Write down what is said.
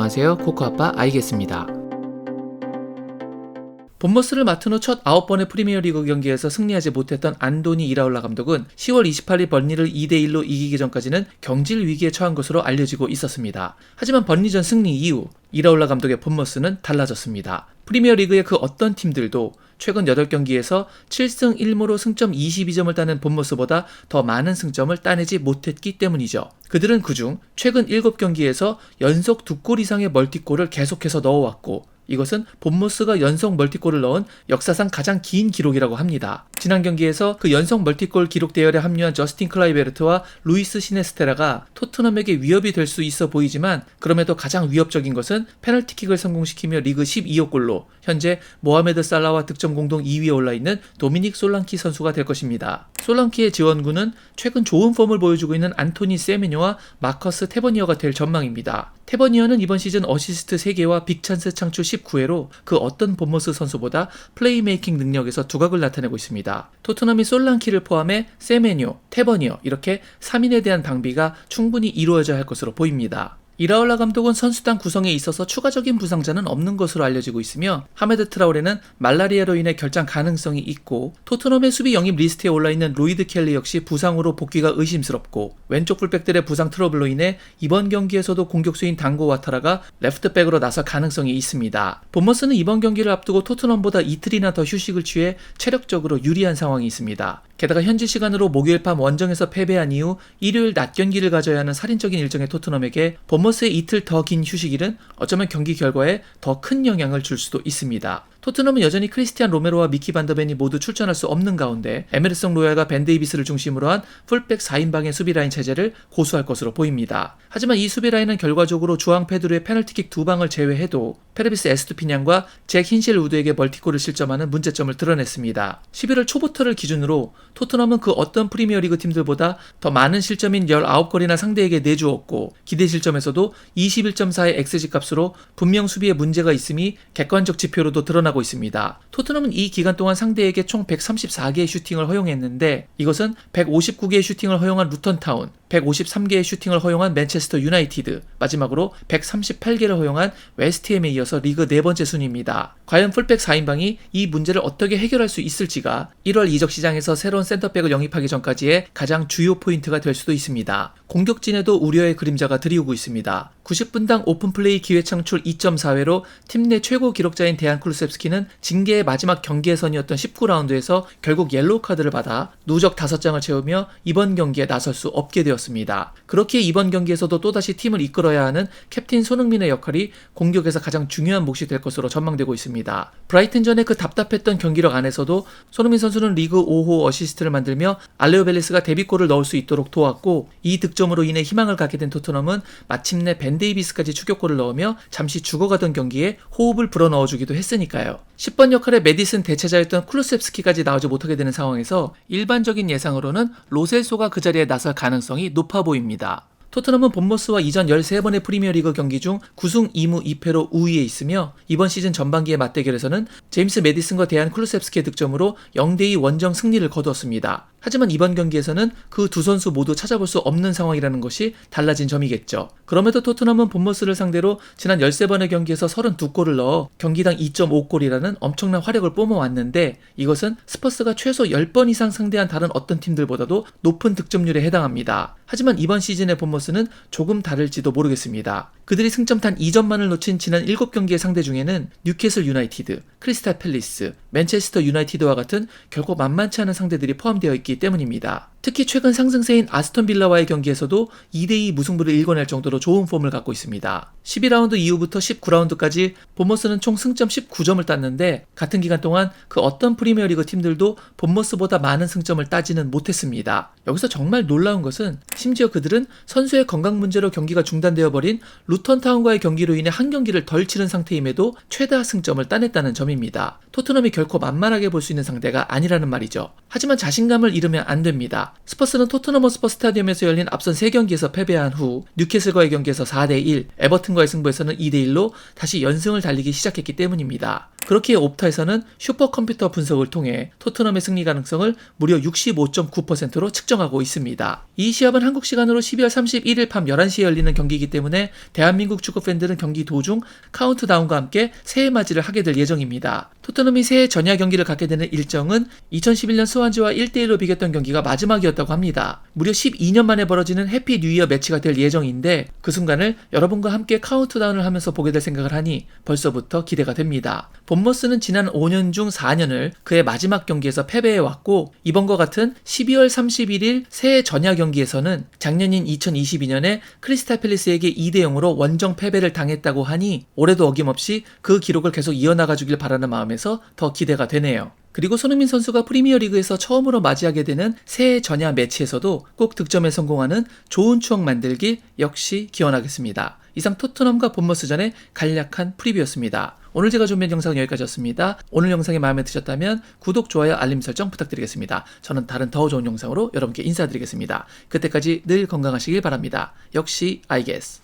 안녕하세요. 코코아빠 아이겠습니다. 본머스를 맡은 후 첫 9번의 프리미어리그 경기에서 승리하지 못했던 안도니 이라올라 감독은 10월 28일 번리를 2대1로 이기기 전까지는 경질 위기에 처한 것으로 알려지고 있었습니다. 하지만 번리전 승리 이후 이라올라 감독의 본머스는 달라졌습니다. 프리미어리그의 그 어떤 팀들도 최근 8경기에서 7승 1무로 승점 22점을 따는 본머스보다 더 많은 승점을 따내지 못했기 때문이죠. 그들은 그중 최근 7경기에서 연속 2골 이상의 멀티골을 계속해서 넣어왔고, 이것은 본머스가 연속 멀티골을 넣은 역사상 가장 긴 기록이라고 합니다. 지난 경기에서 그 연속 멀티골 기록 대열에 합류한 저스틴 클라이베르트와 루이스 시네스테라가 토트넘에게 위협이 될 수 있어 보이지만, 그럼에도 가장 위협적인 것은 페널티킥을 성공시키며 리그 12호 골로 현재 모하메드 살라와 득점 공동 2위에 올라있는 도미닉 솔랑키 선수가 될 것입니다. 솔랑키의 지원군은 최근 좋은 폼을 보여주고 있는 안토니 세메뇨와 마커스 테버니어가 될 전망입니다. 테버니어는 이번 시즌 어시스트 3개와 빅찬스 창출 19회로 그 어떤 본머스 선수보다 플레이메이킹 능력에서 두각을 나타내고 있습니다. 토트넘이 솔랑키를 포함해 세메뇨, 테버니어 이렇게 3인에 대한 방비가 충분히 이루어져야 할 것으로 보입니다. 이라올라 감독은 선수단 구성에 있어서 추가적인 부상자는 없는 것으로 알려지고 있으며, 하메드 트라오레는 말라리아로 인해 결장 가능성이 있고, 토트넘의 수비 영입 리스트에 올라있는 로이드 켈리 역시 부상으로 복귀가 의심스럽고, 왼쪽 풀백들의 부상 트러블로 인해 이번 경기에서도 공격수인 당고 와타라가 레프트백으로 나설 가능성이 있습니다. 본머스는 이번 경기를 앞두고 토트넘보다 이틀이나 더 휴식을 취해 체력적으로 유리한 상황이 있습니다. 게다가 현지 시간으로 목요일 밤 원정에서 패배한 이후 일요일 낮 경기를 가져야 하는 살인적인 일정의 토트넘에게 본머스의 이틀 더 긴 휴식일은 어쩌면 경기 결과에 더 큰 영향을 줄 수도 있습니다. 토트넘은 여전히 크리스티안 로메로와 미키 반더벤이 모두 출전할 수 없는 가운데 에메르송 로얄과 벤 데이비스를 중심으로 한 풀백 4인방의 수비라인 체제를 고수할 것으로 보입니다. 하지만 이 수비라인은 결과적으로 주앙 페드로의 페널티킥 2방을 제외해도 페르비스 에스투피냥과 잭 힌실 우드에게 멀티골을 실점하는 문제점을 드러냈습니다. 11월 초부터를 기준으로 토트넘은 그 어떤 프리미어리그 팀들보다 더 많은 실점인 19골이나 상대에게 내주었고, 기대 실점에서도 21.4의 XG 값으로 분명 수비에 문제가 있음이 객관적 지표로도 드러나고 있습니다. 토트넘은 이 기간 동안 상대에게 총 134개의 슈팅을 허용했는데, 이것은 159개의 슈팅을 허용한 루턴타운, 153개의 슈팅을 허용한 맨체스터 유나이티드, 마지막으로 138개를 허용한 웨스트햄에 이어서 리그 4번째 순위입니다. 과연 풀백 4인방이 이 문제를 어떻게 해결할 수 있을지가 1월 이적 시장에서 새로운 센터백을 영입하기 전까지의 가장 주요 포인트가 될 수도 있습니다. 공격진에도 우려의 그림자가 드리우고 있습니다. 90분당 오픈플레이 기회 창출 2.4회로 팀 내 최고 기록자인 데안 쿨루셉스키는 징계의 마지막 경계선이었던 19라운드에서 결국 옐로우 카드를 받아 누적 5장을 채우며 이번 경기에 나설 수 없게 되었습니다. 그렇기에 이번 경기에서도 또다시 팀을 이끌어야 하는 캡틴 손흥민의 역할이 공격에서 가장 중요한 몫이 될 것으로 전망되고 있습니다. 브라이튼전의 그 답답했던 경기력 안에서도 손흥민 선수는 리그 5호 어시스트를 만들며 알레오 벨리스가 데뷔골을 넣을 수 있도록 도왔고, 이 득점으로 인해 희망을 갖게 된 토트넘은 마침내 벤 데이비스까지 추격골을 넣으며 잠시 죽어가던 경기에 호흡을 불어넣어주기도 했으니까요. 10번 역할의 메디슨 대체자였던 쿨루셉스키까지 나오지 못하게 되는 상황에서 일반적인 예상으로는 로셀소가 그 자리에 나설 가능성이 높아 보입니다. 토트넘은 본머스와 이전 13번의 프리미어리그 경기 중 9승 2무 2패로 우위에 있으며, 이번 시즌 전반기의 맞대결에서는 제임스 메디슨과 데안 쿨루셉스키의 득점으로 0대2 원정 승리를 거두었습니다. 하지만 이번 경기에서는 그 두 선수 모두 찾아볼 수 없는 상황이라는 것이 달라진 점이겠죠. 그럼에도 토트넘은 본머스를 상대로 지난 13번의 경기에서 32골을 넣어 경기당 2.5골이라는 엄청난 화력을 뿜어왔는데, 이것은 스퍼스가 최소 10번 이상 상대한 다른 어떤 팀들보다도 높은 득점률에 해당합니다. 하지만 이번 시즌의 본머스는 조금 다를지도 모르겠습니다. 그들이 승점 단 2점만을 놓친 지난 7경기의 상대 중에는 뉴캐슬 유나이티드, 크리스탈 팰리스, 맨체스터 유나이티드와 같은 결코 만만치 않은 상대들이 포함되어 있기 때문입니다. 특히 최근 상승세인 아스톤 빌라와의 경기에서도 2대2 무승부를 일궈낼 정도로 좋은 폼을 갖고 있습니다. 12라운드 이후부터 19라운드까지 본머스는 총 승점 19점을 땄는데, 같은 기간 동안 그 어떤 프리미어리그 팀들도 본머스보다 많은 승점을 따지는 못했습니다. 여기서 정말 놀라운 것은 심지어 그들은 선수의 건강 문제로 경기가 중단되어 버린 루턴타운과의 경기로 인해 한 경기를 덜 치른 상태임에도 최다 승점을 따냈다는 점입니다. 토트넘이 결코 만만하게 볼 수 있는 상대가 아니라는 말이죠. 하지만 자신감을 잃으면 안 됩니다. 스퍼스는 토트넘 허스퍼 스타디움에서 열린 앞선 3경기에서 패배한 후 뉴캐슬과의 경기에서 4대1, 에버튼과의 승부에서는 2대1로 다시 연승을 달리기 시작했기 때문입니다. 그렇기에 옵타에서는 슈퍼컴퓨터 분석을 통해 토트넘의 승리 가능성을 무려 65.9%로 측정하고 있습니다. 이 시합은 한국 시간으로 12월 31일 밤 11시에 열리는 경기이기 때문에 대한민국 축구 팬들은 경기 도중 카운트다운과 함께 새해 맞이를 하게 될 예정입니다. 토트넘이 새해 전야 경기를 갖게 되는 일정은 2011년 스완지와 1대1로 비겼던 경기가 마지막이었다고 합니다. 무려 12년 만에 벌어지는 해피 뉴 이어 매치가 될 예정인데 그 순간을 여러분과 함께 카운트다운을 하면서 보게 될 생각을 하니 벌써부터 기대가 됩니다. 본머스는 지난 5년 중 4년을 그의 마지막 경기에서 패배해왔고 이번과 같은 12월 31일 새해 전야 경기에서는 작년인 2022년에 크리스탈 팰리스에게 2대0으로 원정 패배를 당했다고 하니 올해도 어김없이 그 기록을 계속 이어나가주길 바라는 마음에서 더 기대가 되네요. 그리고 손흥민 선수가 프리미어리그에서 처음으로 맞이하게 되는 새해 전야 매치에서도 꼭 득점에 성공하는 좋은 추억 만들길 역시 기원하겠습니다. 이상 토트넘과 본머스전의 간략한 프리뷰였습니다. 오늘 제가 준비한 영상은 여기까지였습니다. 오늘 영상이 마음에 드셨다면 구독, 좋아요, 알림 설정 부탁드리겠습니다. 저는 다른 더 좋은 영상으로 여러분께 인사드리겠습니다. 그때까지 늘 건강하시길 바랍니다. 역시 I guess.